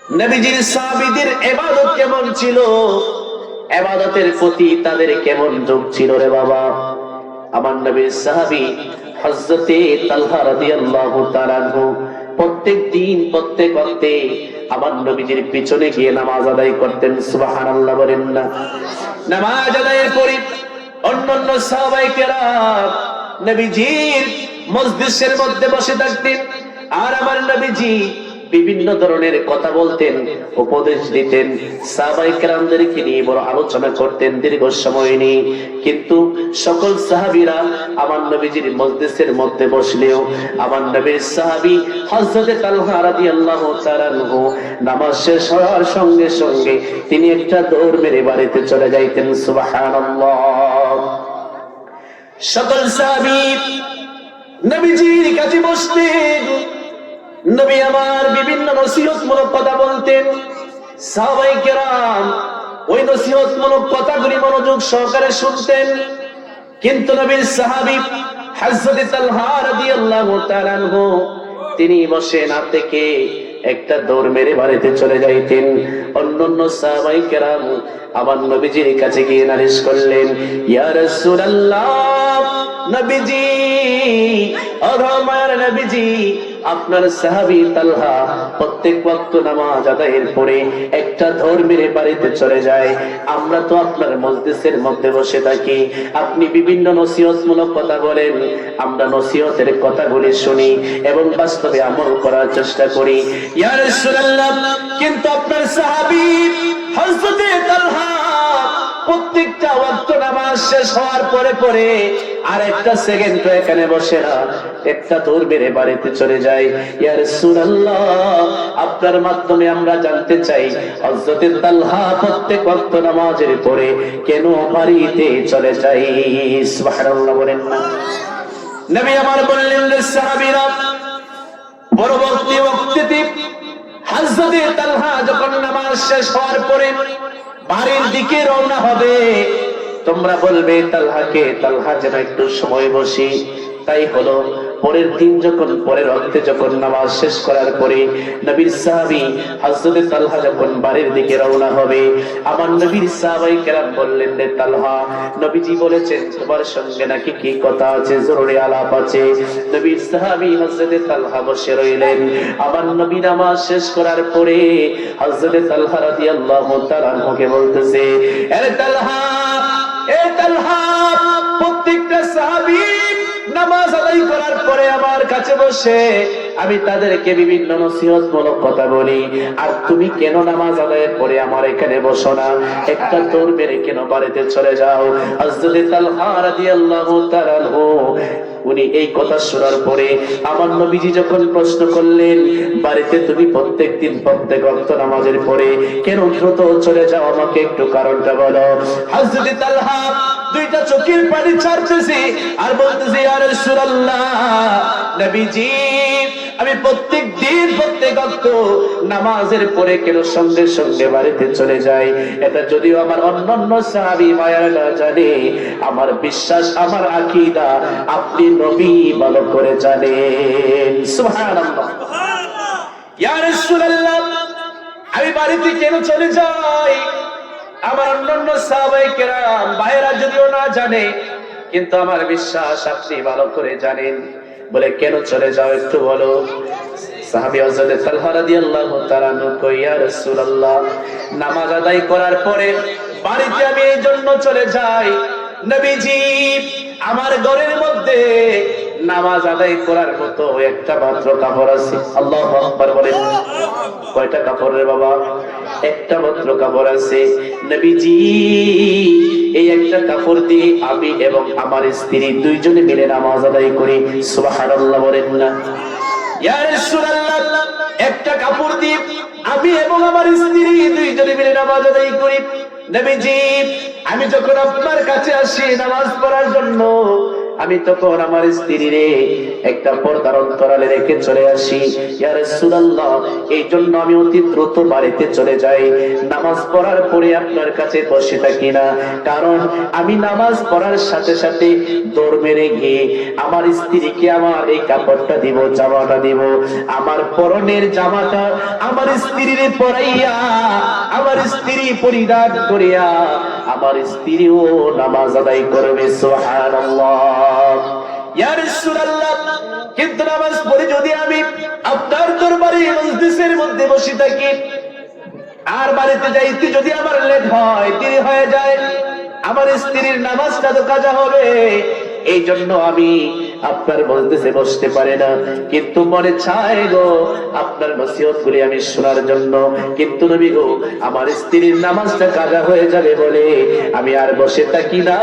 নবীজির সাহাবীদের ইবাদত কেমন ছিল, ইবাদতের প্রতি তাদের কেমন ঝোঁক ছিল রে বাবা। আমার নবীর সাহাবী হযরতে তালহা রাদিয়াল্লাহু তাআলা আনহু প্রত্যেক দিন প্রত্যেক ওয়াক্তে আমার নবীজির পিছনে গিয়ে নামাজ আদায় করতেন। সুবহানাল্লাহ বলেন না। নামাজ আদায়ের পরে অন্যান্য সাহাবায়ে কেরাম নবীজির মজলিসের মধ্যে বসে থাকতেন, আর আমার নবীজি বিভিন্ন ধরনের কথা বলতেন, উপদেশ দিতেন, সাহাবায়ে কেরামদেরকে নিয়ে বড় আলোচনা করতেন দীর্ঘ সময় নিয়ে। কিন্তু সকল সাহাবীরা আমার নবীজির মজলিসের মধ্যে বসলেও আমার নবীর সাহাবী হযরত তালহা রাদিয়াল্লাহু তাআলা আনহু নামাজ শেষ হওয়ার সঙ্গে সঙ্গে তিনি একটা দৌড় মেরে বাড়িতে চলে যাইতেন। সুবহানাল্লাহ। সকল সাহাবী নবীজির কাছে বসতেন, নবী আমার বিভিন্ন নসিহতমূলক কথা বলতেন, সাহাবায়ে কেরাম ওই নসিহতমূলক কথাগুলি মনোযোগ সহকারে শুনতেন। কিন্তু নবীর সাহাবী হযরত তালহা রাদিয়াল্লাহু তাআলা আনহু তিনি বসে না থেকে একটা দৌড় মেরে বাড়িতে চলে যাইতেন। অন্যান্য সাহাবায়ে কেরাম আমার নবীজির কাছে গিয়ে নালিশ করলেন, ইয়া রাসূলুল্লাহ, নবীজি, ও আমার নবীজি, আপনার সাহাবী তালহা প্রত্যেক ওয়াক্ত নামাজ আদায়ের পরে একটা দৌড় মেরে বাড়িতে চলে যায়। আমরা তো আপনার মজলিসের মধ্যে বসে থাকি, আপনি বিভিন্ন নসিহতমূলক কথা বলেন, আমরা নসিহতের কথাগুলি শুনি এবং বাস্তবে আমল করার চেষ্টা করি। ইয়া রাসূলুল্লাহ, কিন্তু আপনার সাহাবী হযরত তালহা প্রত্যেকটা ওয়াক্ত নামাজ শেষ হওয়ার পরে পরে আর একটা সেকেন্ড এখানে বসে না, একটা দৌড় মেরে বাড়িতে চলে যায়। ইয়া রাসূলুল্লাহ, আপনার মাধ্যমে আমরা জানতে চাই হযরত তালহা প্রত্যেক ওয়াক্ত নামাজের পরে কেন বাড়িতে চলে যায়? সুবহানাল্লাহ বলেন না। নবী আমার বললেন, রে সাহাবীরা, পরবর্তী ওয়াক্তে হযরত তালহা যখন নামাজ শেষ হওয়ার পরে বাড়ির দিকে রওনা হবে, তোমরা বলবে তালহাকে, তালহা যেন একটু সময় বসি। তাই হলো পরের দিন যখন পরের ওয়াক্তে যখন নামাজ শেষ করার পরে নবীর সাহাবী হযরত তালহা যখন বাড়ির দিকে রওনা হবে, আমার নবীর সাহাবায়ে কেরাম বললেন, রে তালহা, নবীজি বলেছেন তোমার সঙ্গে নাকি কি কথা আছে, জরুরি আলাপ আছে। নবীর সাহাবী হযরত তালহা বসে রইলেন। আমার নবী নামাজ শেষ করার পরে হযরত তালহা রাদিয়াল্লাহু তাআলা আনহুকে বলতেছে, এ তালহা, এ তালহা, প্রত্যেকটা সাহাবী নামাজ আদায় করার পরে আমার কাছে বসে আমি তাদেরকে বিভিন্ন নসিহতমূলক কথা বলি, আর তুমি কেন নামাজ আদায়ের পরে আমার এখানে বসো না, একটা দৌড় মেরে কেন বাড়িতে চলে যাও? হযরত তালহা রাদিয়াল্লাহু তাআলা আনহু উনি এই কথা শোনার পরে আমার নবীজি যখন প্রশ্ন করলেন, বাড়িতে তুমি প্রত্যেকদিন প্রত্যেক ওয়াক্ত নামাজের পরে কেন দ্রুত চলে যাও, আমাকে একটু কারণটা বলো। হযরত তালহা দুইটা চোখের পানি ছাড়তেছে আর বলতেছে, ইয়া রাসূলুল্লাহ, নবীজি, আমি প্রত্যেক দিন প্রত্যেক ওয়াক্ত নামাজের পরে কেন সঙ্গে সঙ্গে বাড়িতে চলে যাই, এটা যদিও আমার অন্যান্য সাহাবী ভাইয়েরা জানে, আমার বিশ্বাস, আমার আকীদা আপনি নবী ভালো করে জানেন। সুবহানাল্লাহ। ইয়া রাসূলুল্লাহ, আমি বাড়িতে কেন চলে যাই, আমার অন্যান্য সাহাবায়ে কেরাম ভাইয়েরা যদিও না জানে, কিন্তু আমার বিশ্বাস আপনি ভালো করে জানেন। বলে, কেন চলে যাও একটু বলো। সাহাবী হযরত তালহা রাদিয়াল্লাহু তাআলা কই, ইয়া রাসূলুল্লাহ, নামাজ আদায় করার পরে বাড়িতে আমি এই জন্য চলে যাই, নবীজি, আমার ঘরের মধ্যে নামাজ আদায় করার মতো একটা মাত্র কাপড় আছে। আল্লাহু আকবার বলেন। কয়টা কাপড় রে বাবা? একটা মাত্র কাপড় আছে। নবীজি, এই একটা কাপড় দিয়ে আমি এবং আমার স্ত্রী দুইজনে মিলে নামাজ আদায় করি। সুবহানাল্লাহ বলেন না। ইয়া রাসূলুল্লাহ, একটা কাপড় দিয়ে আমি এবং আমার স্ত্রী দুইজনে মিলে নামাজ আদায় করি। নবীজি, আমি যখন আপনার কাছে আসি নামাজ পড়ার জন্য, আমি তখন আমার স্ত্রীরে একটা পর্দার অন্তরালে রেখে চলে আসি। ইয়া রাসূলুল্লাহ, এই জন্য আমি অতি দ্রুত বাড়িতে চলে যাই, নামাজ পড়ার পরে আপনার কাছে বসে থাকি না। কারণ আমি নামাজ পড়ার সাথে সাথে দৌড় মেরে গিয়ে আমার স্ত্রীকে আমার এই কাপড়টা দিব, জামাটা দিব, আমার পরনের জামাটা আমার স্ত্রীরে পরাইয়া, আমার স্ত্রী পরিধান করিয়া আমার স্ত্রীও নামাজ আদায় করবে। সুবহানাল্লাহ। ইয়া রাসূলুল্লাহ, কিন্তু নামাজ পড়ে যদি আমি আপনার দরবারে মজলিসের মধ্যে বসে থাকি আর বাড়িতে যাইতে যদি আমার লেট হয়, দেরি হয়ে যায়, আমার স্ত্রীর নামাজটা তো কাজা হবে। এই জন্য আমি আপনার মজলিসে বসতে পারি না। কিন্তু মনে চায় গো আপনার নসিহতগুলি আমি শোনার জন্য, কিন্তু নবী গো আমার স্ত্রীর নামাজটা কাজা হয়ে যাবে বলে আমি আর বসে থাকি না,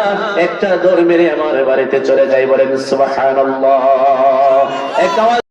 একটা দৌড় মেরে আমার বাড়িতে চলে যাই। বলেন সুবহানাল্লাহ। একটা